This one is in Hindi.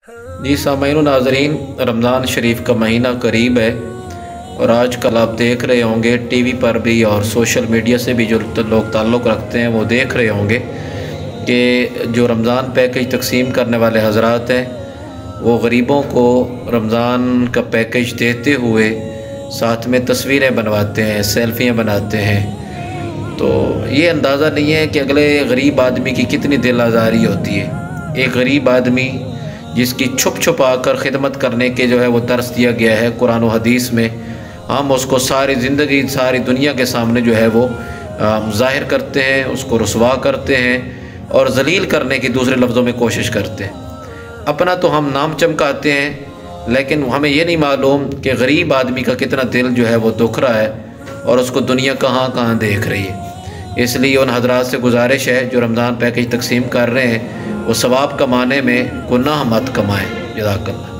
जी सामाईन नाज़रीन, रमज़ान शरीफ का महीना करीब है और आजकल आप देख रहे होंगे टीवी पर भी और सोशल मीडिया से भी जो लोग ताल्लुक़ रखते हैं वो देख रहे होंगे कि जो रमज़ान पैकेज तकसीम करने वाले हज़रात हैं वो गरीबों को रमज़ान का पैकेज देते हुए साथ में तस्वीरें बनवाते हैं, सेल्फ़ियाँ बनाते हैं। तो ये अंदाज़ा नहीं है कि अगले गरीब आदमी की कितनी दिल आज़ारी होती है। एक गरीब आदमी जिसकी छुप छुप आकर ख़िदमत करने के जो है वो दर्स दिया गया है कुरान और हदीस में, हम उसको सारी ज़िंदगी सारी दुनिया के सामने जो है वो ज़ाहिर करते हैं, उसको रुसवा करते हैं और ज़लील करने की दूसरे लफ्ज़ों में कोशिश करते हैं। अपना तो हम नाम चमकाते हैं, लेकिन हमें ये नहीं मालूम कि गरीब आदमी का कितना दिल जो है वो दुख रहा है और उसको दुनिया कहाँ कहाँ देख रही है। इसलिए उन हज़रात से गुजारिश है जो रमज़ान पैकेज तकसीम कर रहे हैं वो सवाब कमाने में गुनाह मत कमाएँ। जज़ाकल्लाह।